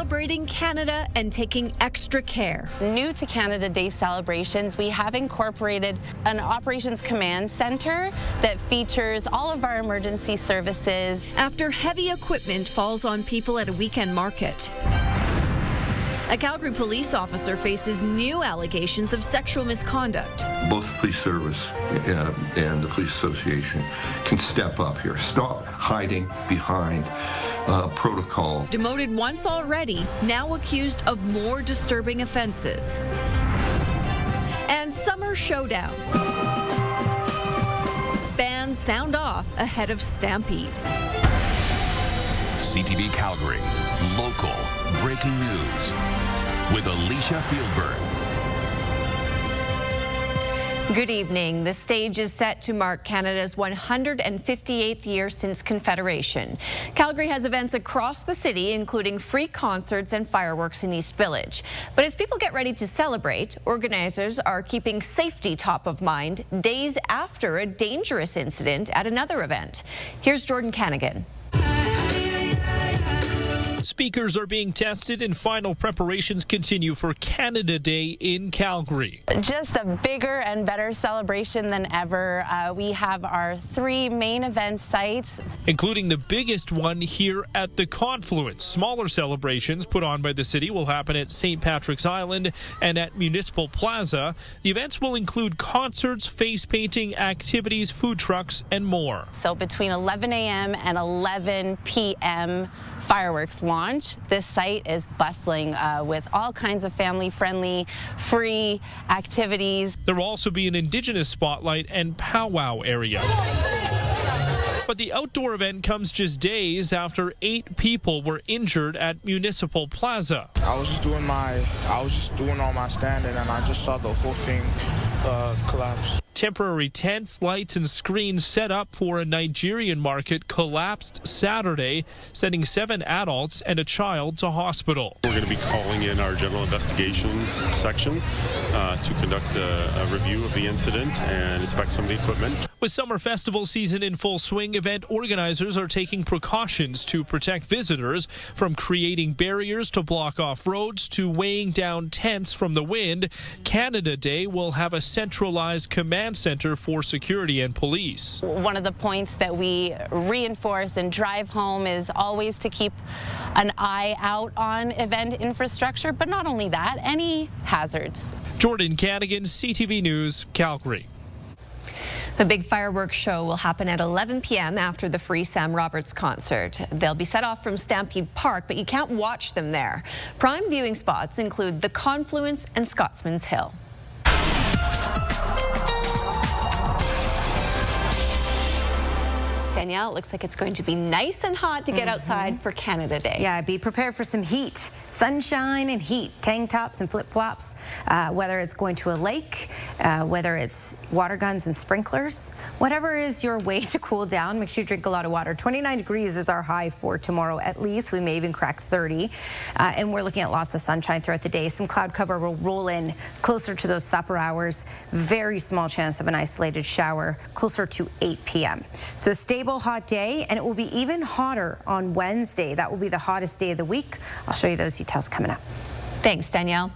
celebrating Canada and taking extra care. New to Canada Day celebrations, we have incorporated an operations command center that features all of our emergency services. After heavy equipment falls on people at a weekend market. A Calgary police officer faces new allegations of sexual misconduct. Both the police service and the police association can step up here. Stop hiding behind protocol. Demoted once already, now accused of more disturbing offenses. And summer showdown. Bands sound off ahead of Stampede. CTV Calgary, local breaking news with Alicia Fieldberg. Good evening. The stage is set to mark Canada's 158th year since Confederation. Calgary has events across the city, including free concerts and fireworks in East Village. But as people get ready to celebrate, organizers are keeping safety top of mind days after a dangerous incident at another event. Here's Jordan Canagan. Speakers are being tested and final preparations continue for Canada Day in Calgary. Just a bigger and better celebration than ever. We have our 3 main event sites, including the biggest one here at the Confluence. Smaller celebrations put on by the city will happen at St. Patrick's Island and at Municipal Plaza. The events will include concerts, face painting, activities, food trucks, and more. So between 11 a.m. and 11 p.m. fireworks launch. This site is bustling with all kinds of family-friendly, free activities. There will also be an Indigenous spotlight and powwow area. But the outdoor event comes just days after 8 people were injured at Municipal Plaza. I was just doing all my standing, and I just saw the whole thing collapse. Temporary tents, lights, and screens set up for a Nigerian market collapsed Saturday, sending 7 adults and a child to hospital. We're going to be calling in our general investigation section to conduct a review of the incident and inspect some of the equipment. With summer festival season in full swing, event organizers are taking precautions to protect visitors, from creating barriers to block off roads to weighing down tents from the wind. Canada Day will have a centralized command center for security and police. One of the points that we reinforce and drive home is always to keep an eye out on event infrastructure, but not only that, any hazards. Jordan Canagan, CTV News, Calgary. The big fireworks show will happen at 11 p.m. after the free Sam Roberts concert. They'll be set off from Stampede Park, but you can't watch them there. Prime viewing spots include the Confluence and Scotsman's Hill. Danielle, it looks like it's going to be nice and hot to get outside for Canada Day. Yeah, be prepared for some heat. Sunshine and heat, tank tops and flip-flops, whether it's going to a lake, whether it's water guns and sprinklers, whatever is your way to cool down, make sure you drink a lot of water. 29 degrees is our high for tomorrow at least. We may even crack 30. And we're looking at lots of sunshine throughout the day. Some cloud cover will roll in closer to those supper hours. Very small chance of an isolated shower closer to 8 p.m. So a stable, hot day, and it will be even hotter on Wednesday. That will be the hottest day of the week. I'll show you those details coming up. Thanks, Danielle.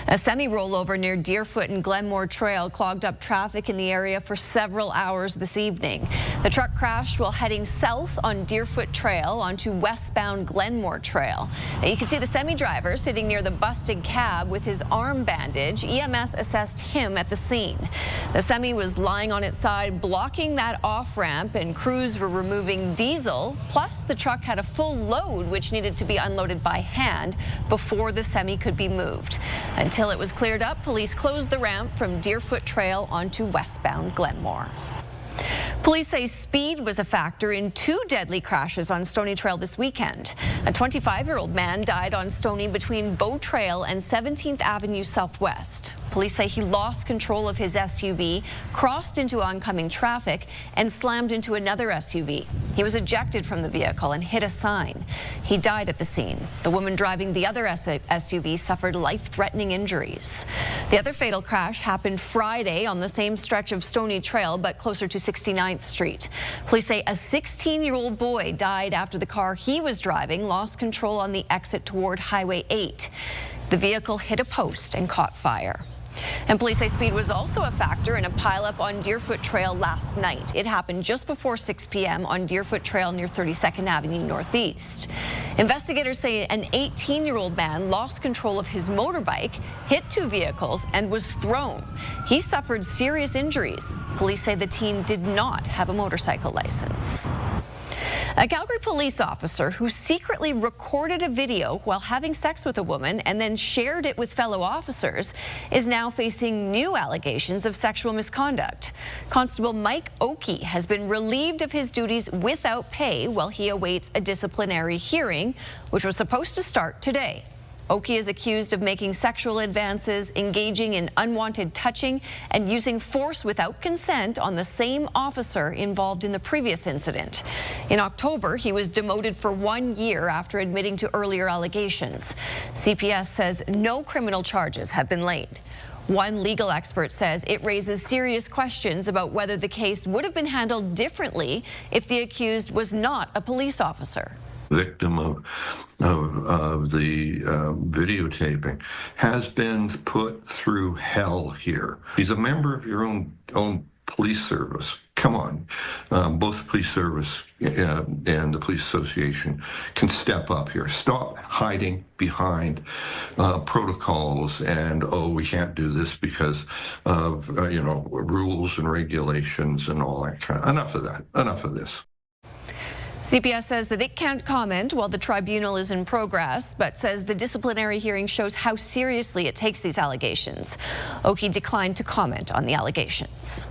A semi-rollover near Deerfoot and Glenmore Trail clogged up traffic in the area for several hours this evening. The truck crashed while heading south on Deerfoot Trail onto westbound Glenmore Trail. You can see the semi-driver sitting near the busted cab with his arm bandaged. EMS assessed him at the scene. The semi was lying on its side, blocking that off-ramp, and crews were removing diesel. Plus, the truck had a full load, which needed to be unloaded by hand before the semi could be moved. Until it was cleared up, police closed the ramp from Deerfoot Trail onto westbound Glenmore. Police say speed was a factor in 2 deadly crashes on Stony Trail this weekend. A 25-year-old man died on Stony between Bow Trail and 17th Avenue Southwest. Police say he lost control of his SUV, crossed into oncoming traffic, and slammed into another SUV. He was ejected from the vehicle and hit a sign. He died at the scene. The woman driving the other SUV suffered life-threatening injuries. The other fatal crash happened Friday on the same stretch of Stoney Trail, but closer to 69th Street. Police say a 16-year-old boy died after the car he was driving lost control on the exit toward Highway 8. The vehicle hit a post and caught fire. And police say speed was also a factor in a pileup on Deerfoot Trail last night. It happened just before 6 p.m. on Deerfoot Trail near 32nd Avenue Northeast. Investigators say an 18-year-old man lost control of his motorbike, hit two vehicles, and was thrown. He suffered serious injuries. Police say the teen did not have a motorcycle license. A Calgary police officer who secretly recorded a video while having sex with a woman and then shared it with fellow officers is now facing new allegations of sexual misconduct. Constable Mike Oakhill has been relieved of his duties without pay while he awaits a disciplinary hearing, which was supposed to start today. Oakhill is accused of making sexual advances, engaging in unwanted touching, and using force without consent on the same officer involved in the previous incident. In October, he was demoted for 1 year after admitting to earlier allegations. CPS says no criminal charges have been laid. One legal expert says it raises serious questions about whether the case would have been handled differently if the accused was not a police officer. Victim of the videotaping has been put through hell here. He's a member of your own police service. Come on, both the police service and the police association can step up here. Stop hiding behind protocols and, oh, we can't do this because of rules and regulations and all that kind of. Enough of that. Enough of this. CPS says that it can't comment while the tribunal is in progress, but says the disciplinary hearing shows how seriously it takes these allegations. Oakhill declined to comment on the allegations.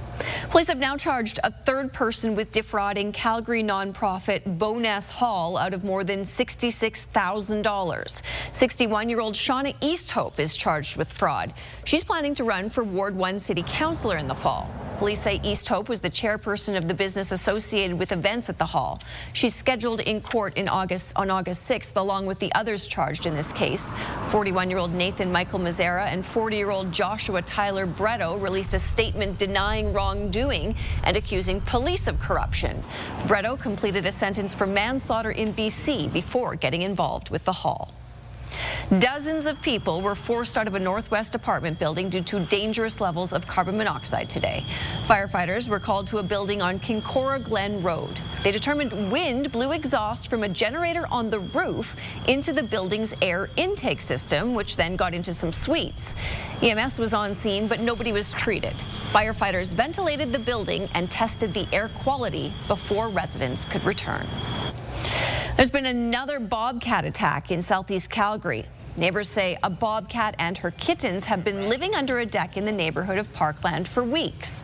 Police have now charged a third person with defrauding Calgary nonprofit Bowness Hall out of more than $66,000. 61-year-old Shauna Easthope is charged with fraud. She's planning to run for Ward 1 City Councillor in the fall. Police say Easthope was the chairperson of the business associated with events at the hall. She's scheduled in court on August 6th, along with the others charged in this case. 41-year-old Nathan Michael Mazzara and 40-year-old Joshua Tyler Bretto released a statement denying wrongdoing and accusing police of corruption. Bretto completed a sentence for manslaughter in BC before getting involved with the hall. Dozens of people were forced out of a Northwest apartment building due to dangerous levels of carbon monoxide today. Firefighters were called to a building on Kincora Glen Road. They determined wind blew exhaust from a generator on the roof into the building's air intake system, which then got into some suites. EMS was on scene, but nobody was treated. Firefighters ventilated the building and tested the air quality before residents could return. There's been another bobcat attack in southeast Calgary. Neighbors say a bobcat and her kittens have been living under a deck in the neighborhood of Parkland for weeks.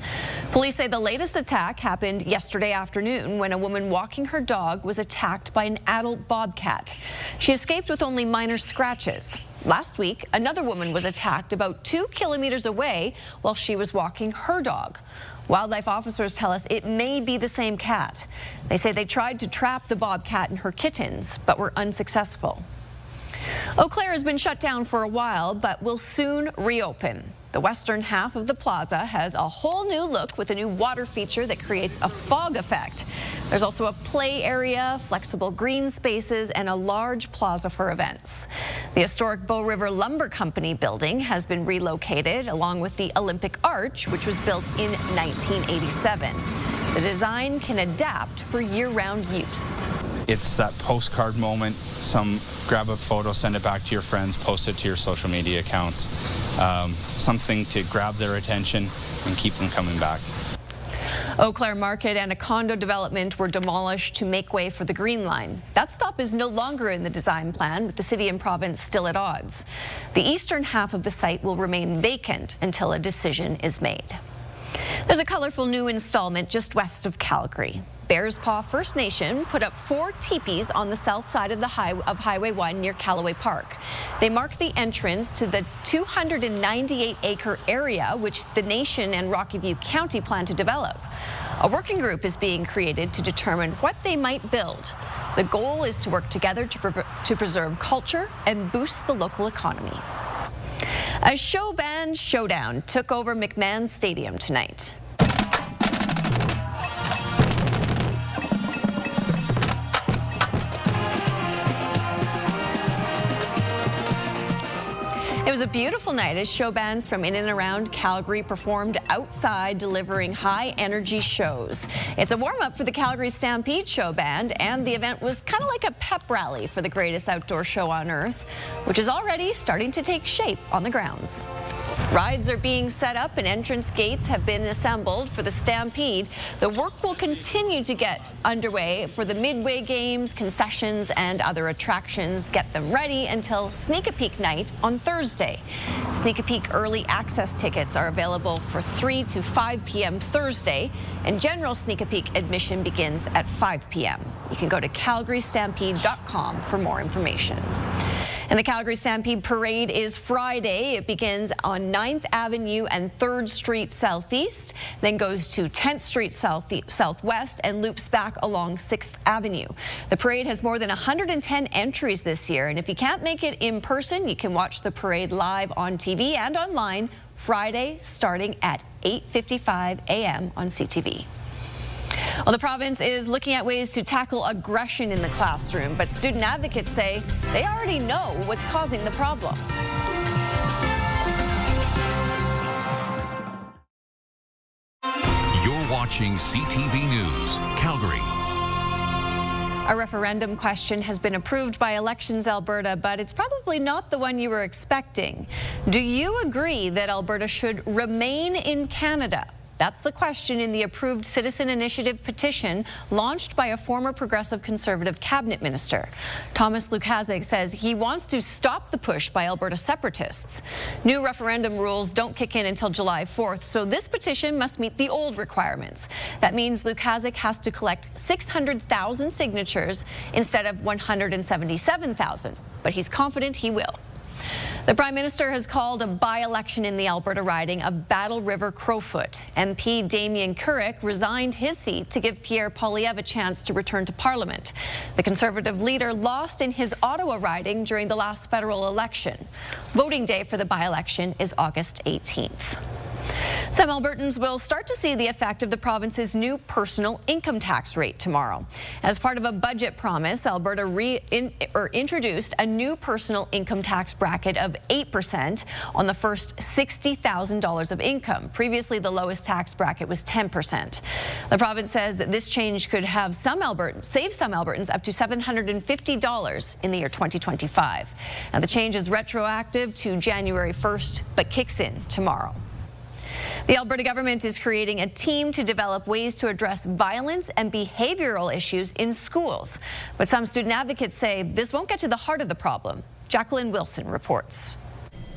Police say the latest attack happened yesterday afternoon when a woman walking her dog was attacked by an adult bobcat. She escaped with only minor scratches. Last week, another woman was attacked about 2 kilometers away while she was walking her dog. Wildlife officers tell us it may be the same cat. They say they tried to trap the bobcat and her kittens, but were unsuccessful. Eau Claire has been shut down for a while, but will soon reopen. The western half of the plaza has a whole new look with a new water feature that creates a fog effect. There's also a play area, flexible green spaces, and a large plaza for events. The historic Bow River Lumber Company building has been relocated, along with the Olympic Arch, which was built in 1987. The design can adapt for year-round use. It's that postcard moment. Grab a photo, send it back to your friends, post it to your social media accounts. Something to grab their attention and keep them coming back. Oakhill Market and a condo development were demolished to make way for the Green Line. That stop is no longer in the design plan, with the city and province still at odds. The eastern half of the site will remain vacant until a decision is made. There's a colorful new installment just west of Calgary. Bearspaw First Nation put up 4 teepees on the south side of Highway 1 near Callaway Park. They mark the entrance to the 298-acre area which the nation and Rocky View County plan to develop. A working group is being created to determine what they might build. The goal is to work together to preserve culture and boost the local economy. A show band Showdown took over McMahon Stadium tonight. It was a beautiful night as show bands from in and around Calgary performed outside, delivering high-energy shows. It's a warm-up for the Calgary Stampede show band, and the event was kind of like a pep rally for the greatest outdoor show on earth, which is already starting to take shape on the grounds. Rides are being set up and entrance gates have been assembled for the Stampede. The work will continue to get underway for the midway games, concessions, and other attractions. Get them ready until Sneak a Peek night on Thursday. Sneak a Peek early access tickets are available for 3 to 5 p.m. Thursday, and general Sneak a Peek admission begins at 5 p.m. You can go to calgarystampede.com for more information. And the Calgary Stampede Parade is Friday. It begins on 9th Avenue and 3rd Street Southeast, then goes to 10th Street Southwest and loops back along 6th Avenue. The parade has more than 110 entries this year, and if you can't make it in person, you can watch the parade live on TV and online Friday starting at 8:55 a.m. on CTV. Well, the province is looking at ways to tackle aggression in the classroom, but student advocates say they already know what's causing the problem. You're watching CTV News, Calgary. A referendum question has been approved by Elections Alberta, but it's probably not the one you were expecting. Do you agree that Alberta should remain in Canada? That's the question in the approved citizen initiative petition launched by a former Progressive Conservative cabinet minister. Thomas Lukaszek says he wants to stop the push by Alberta separatists. New referendum rules don't kick in until July 4th, so this petition must meet the old requirements. That means Lukaszek has to collect 600,000 signatures instead of 177,000, but he's confident he will. The Prime Minister has called a by-election in the Alberta riding of Battle River Crowfoot. MP Damien Currick resigned his seat to give Pierre Poilievre a chance to return to Parliament. The Conservative leader lost in his Ottawa riding during the last federal election. Voting day for the by-election is August 18th. Some Albertans will start to see the effect of the province's new personal income tax rate tomorrow. As part of a budget promise, Alberta introduced a new personal income tax bracket of 8% on the first $60,000 of income. Previously, the lowest tax bracket was 10%. The province says that this change could have save some Albertans up to $750 in the year 2025. Now, the change is retroactive to January 1st, but kicks in tomorrow. The Alberta government is creating a team to develop ways to address violence and behavioral issues in schools. But some student advocates say this won't get to the heart of the problem. Jacqueline Wilson reports.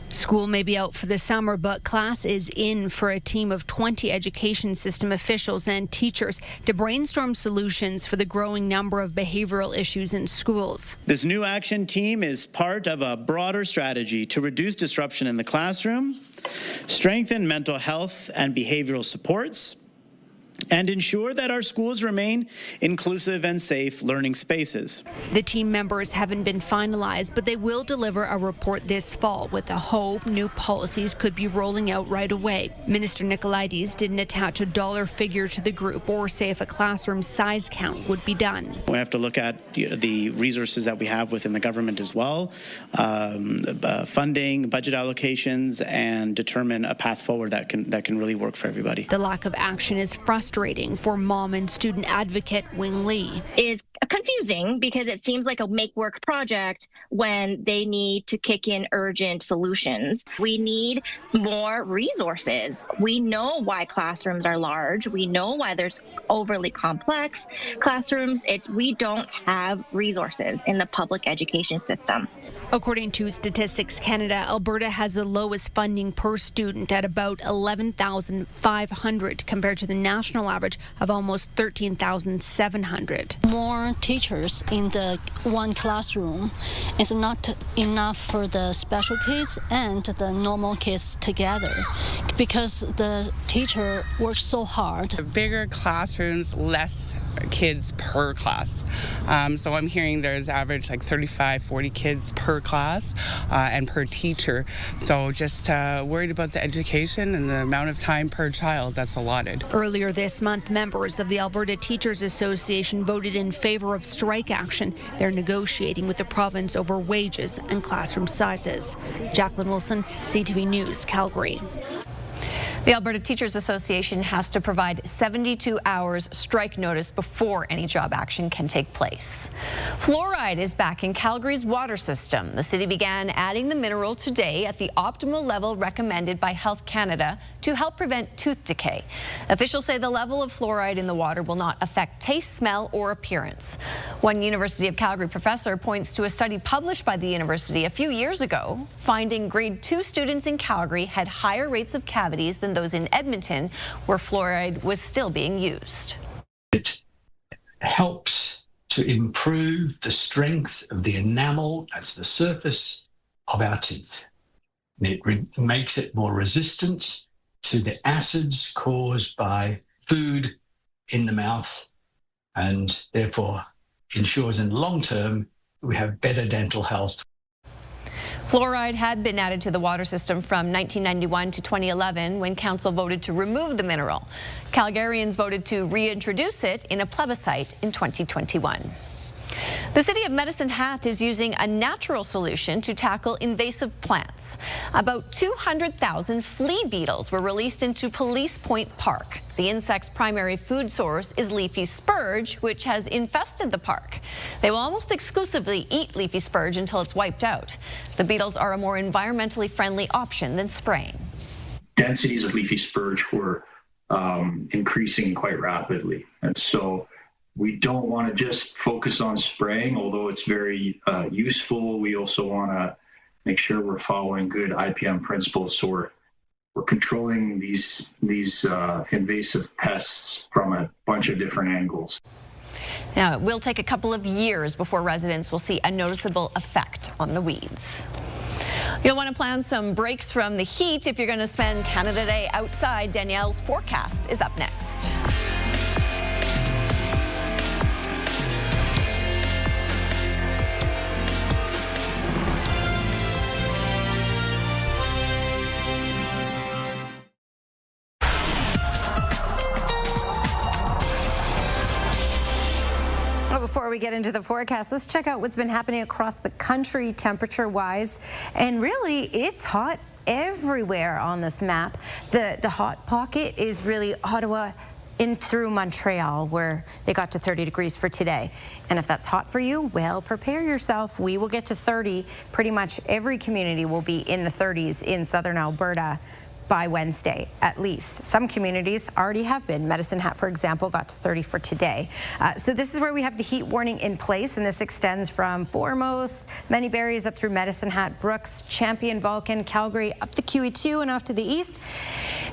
School may be out for the summer, but class is in for a team of 20 education system officials and teachers to brainstorm solutions for the growing number of behavioral issues in schools. This new action team is part of a broader strategy to reduce disruption in the classroom, strengthen mental health and behavioral supports, and ensure that our schools remain inclusive and safe learning spaces. The team members haven't been finalized, but they will deliver a report this fall with the hope new policies could be rolling out right away. Minister Nicolaides didn't attach a dollar figure to the group or say if a classroom size count would be done. We have to look at the resources that we have within the government as well, funding, budget allocations, and determine a path forward that can really work for everybody. The lack of action is frustrating for mom and student advocate Wing Lee. Is confusing because it seems like a make-work project when they need to kick in urgent solutions. We need more resources. We know why classrooms are large. We know why there's overly complex classrooms. We don't have resources in the public education system. According to Statistics Canada, Alberta has the lowest funding per student at about $11,500 compared to the national national average of almost 13,700. More teachers in the one classroom is not enough for the special kids and the normal kids together because the teacher works so hard. Bigger classrooms, less kids per class. So I'm hearing there's average like 35, 40 kids per class and per teacher. So just worried about the education and the amount of time per child that's allotted. Earlier this month, members of the Alberta Teachers Association voted in favor of strike action. They're negotiating with the province over wages and classroom sizes. Jacqueline Wilson, CTV News, Calgary. The Alberta Teachers Association has to provide 72 hours strike notice before any job action can take place. Fluoride is back in Calgary's water system. The city began adding the mineral today at the optimal level recommended by Health Canada to help prevent tooth decay. Officials say the level of fluoride in the water will not affect taste, smell, or appearance. One University of Calgary professor points to a study published by the university a few years ago, finding grade 2 students in Calgary had higher rates of cavities than those in Edmonton, where fluoride was still being used. It helps to improve the strength of the enamel, that's the surface of our teeth. It makes it more resistant to the acids caused by food in the mouth, and therefore ensures in the long term we have better dental health. Fluoride had been added to the water system from 1991 to 2011 when council voted to remove the mineral. Calgarians voted to reintroduce it in a plebiscite in 2021. The city of Medicine Hat is using a natural solution to tackle invasive plants. About 200,000 flea beetles were released into Police Point Park. The insect's primary food source is leafy spurge, which has infested the park. They will almost exclusively eat leafy spurge until it's wiped out. The beetles are a more environmentally friendly option than spraying. Densities of leafy spurge were increasing quite rapidly, and so we don't want to just focus on spraying, although it's very useful. We also want to make sure we're following good IPM principles, so we're controlling these invasive pests from a bunch of different angles. Now, it will take a couple of years before residents will see a noticeable effect on the weeds. You'll want to plan some breaks from the heat if you're going to spend Canada Day outside. Danielle's forecast is up next. Before we get into the forecast, let's check out what's been happening across the country temperature-wise. And really, it's hot everywhere on this map. The hot pocket is really Ottawa in through Montreal, where they got to 30 degrees for today. And if that's hot for you, well, prepare yourself. We will get to 30. Pretty much every community will be in the 30s in southern Alberta by Wednesday, at least. Some communities already have been. Medicine Hat, for example, got to 30 for today. So this is where we have the heat warning in place, and this extends from Foremost, Many Berries up through Medicine Hat, Brooks, Champion, Vulcan, Calgary, up to QE2 and off to the east.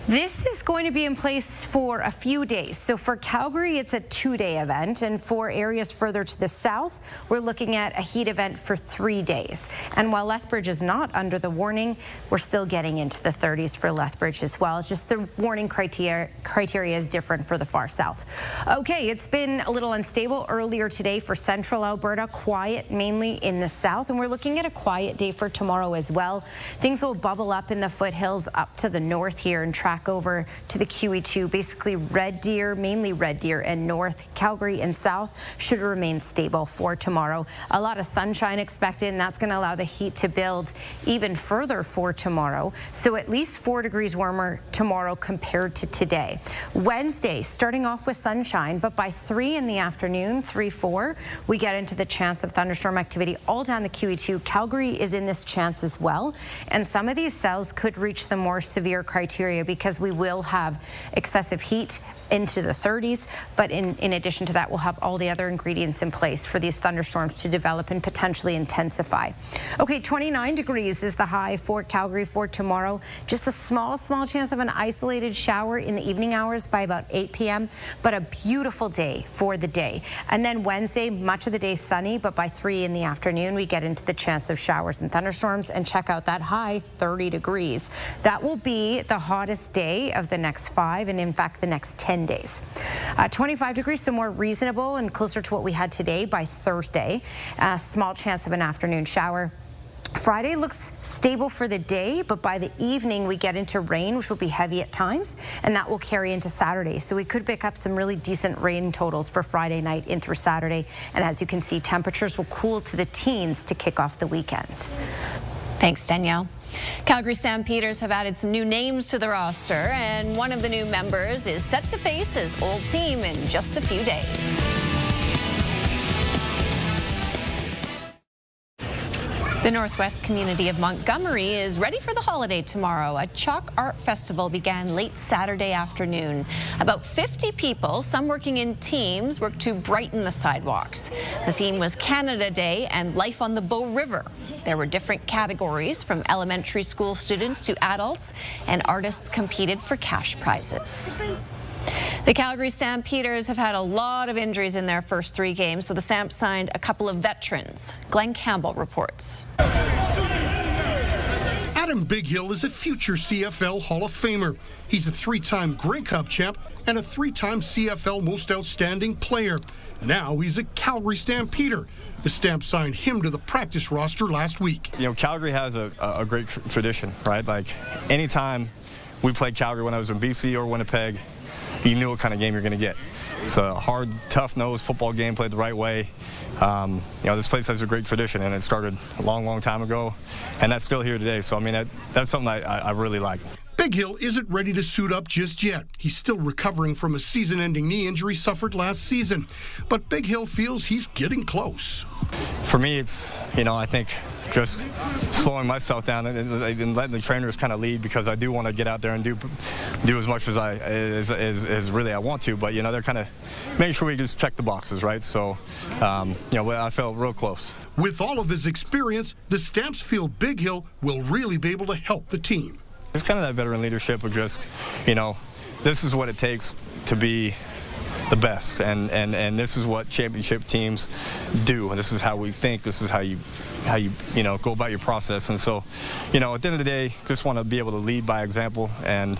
This is going to be in place for a few days. So for Calgary, it's a 2-day event, and for areas further to the south, we're looking at a heat event for 3 days. And while Lethbridge is not under the warning, we're still getting into the 30s for Lethbridge as well. It's just the warning criteria is different for the far south. Okay, it's been a little unstable earlier today for central Alberta, quiet mainly in the south, and we're looking at a quiet day for tomorrow as well. Things will bubble up in the foothills up to the north here and track over to the QE2. Basically Red Deer, mainly Red Deer and north. Calgary and south should remain stable for tomorrow. A lot of sunshine expected, and that's going to allow the heat to build even further for tomorrow. So at least 4 degrees warmer tomorrow compared to today. Wednesday, starting off with sunshine, but by 3 in the afternoon, 3-4, we get into the chance of thunderstorm activity all down the QE2. Calgary is in this chance as well, and some of these cells could reach the more severe criteria because we will have excessive heat into the 30s. But in addition to that, we'll have all the other ingredients in place for these thunderstorms to develop and potentially intensify. Okay, 29 degrees is the high for Calgary for tomorrow. Just a small chance of an isolated shower in the evening hours by about 8 p.m., but a beautiful day for the day. And then Wednesday, much of the day sunny, but by 3 in the afternoon, we get into the chance of showers and thunderstorms. And check out that high, 30 degrees. That will be the hottest day of the next 5, and in fact, the next 10 days. 25 degrees, so more reasonable and closer to what we had today by Thursday. Small chance of an afternoon shower. Friday looks stable for the day, but by the evening we get into rain, which will be heavy at times, and that will carry into Saturday. So we could pick up some really decent rain totals for Friday night in through Saturday. And as you can see, temperatures will cool to the teens to kick off the weekend. Thanks, Danielle. Calgary Stampeders have added some new names to the roster, and one of the new members is set to face his old team in just a few days. The Northwest community of Montgomery is ready for the holiday tomorrow. A chalk art festival began late Saturday afternoon. About 50 people, some working in teams, worked to brighten the sidewalks. The theme was Canada Day and Life on the Bow River. There were different categories, from elementary school students to adults, and artists competed for cash prizes. The Calgary Stampeders have had a lot of injuries in their first 3 games, so the Stamps signed a couple of veterans. Glenn Campbell reports. Adam Bighill is a future CFL Hall of Famer. He's a 3-time Grey Cup champ and a 3-time CFL Most Outstanding Player. Now he's a Calgary Stampeder. The Stamps signed him to the practice roster last week. You know, Calgary has a great tradition, right? Like, anytime we played Calgary, when I was in BC or Winnipeg, you knew what kind of game you're going to get. It's a hard, tough-nosed football game played the right way. You know, this place has a great tradition, and it started a long time ago, and that's still here today. So, I mean, that's something I really like. Bighill isn't ready to suit up just yet. He's still recovering from a season-ending knee injury suffered last season. But Bighill feels he's getting close. For me, it's, you know, I think just slowing myself down and letting the trainers kind of lead, because I do want to get out there and do as much as really I want to. But, you know, they're kind of making sure we just check the boxes, right? So, you know, I felt real close. With all of his experience, the Stamps feel Bighill will really be able to help the team. It's kind of that veteran leadership of just, you know, this is what it takes to be the best, and this is what championship teams do, and this is how we think, this is how you know, go about your process. And so, you know, at the end of the day, just want to be able to lead by example, and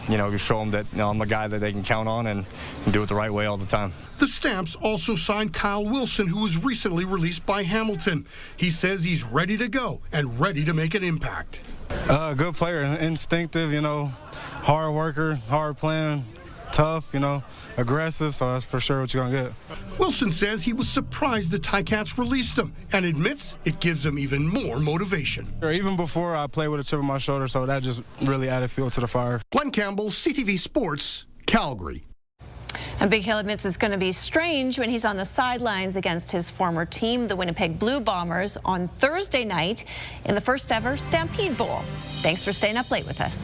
you know, just show them that, you know, I'm a guy that they can count on, and do it the right way all the time. The Stamps also signed Kyle Wilson, who was recently released by Hamilton. He says he's ready to go and ready to make an impact. Good player, instinctive, you know, hard worker, hard playing, tough, you know, aggressive, so that's for sure what you're going to get. Wilson says he was surprised the Ticats released him and admits it gives him even more motivation. Even before, I played with a chip on my shoulder, so that just really added fuel to the fire. Glenn Campbell, CTV Sports, Calgary. And Bighill admits it's going to be strange when he's on the sidelines against his former team, the Winnipeg Blue Bombers, on Thursday night in the first ever Stampede Bowl. Thanks for staying up late with us.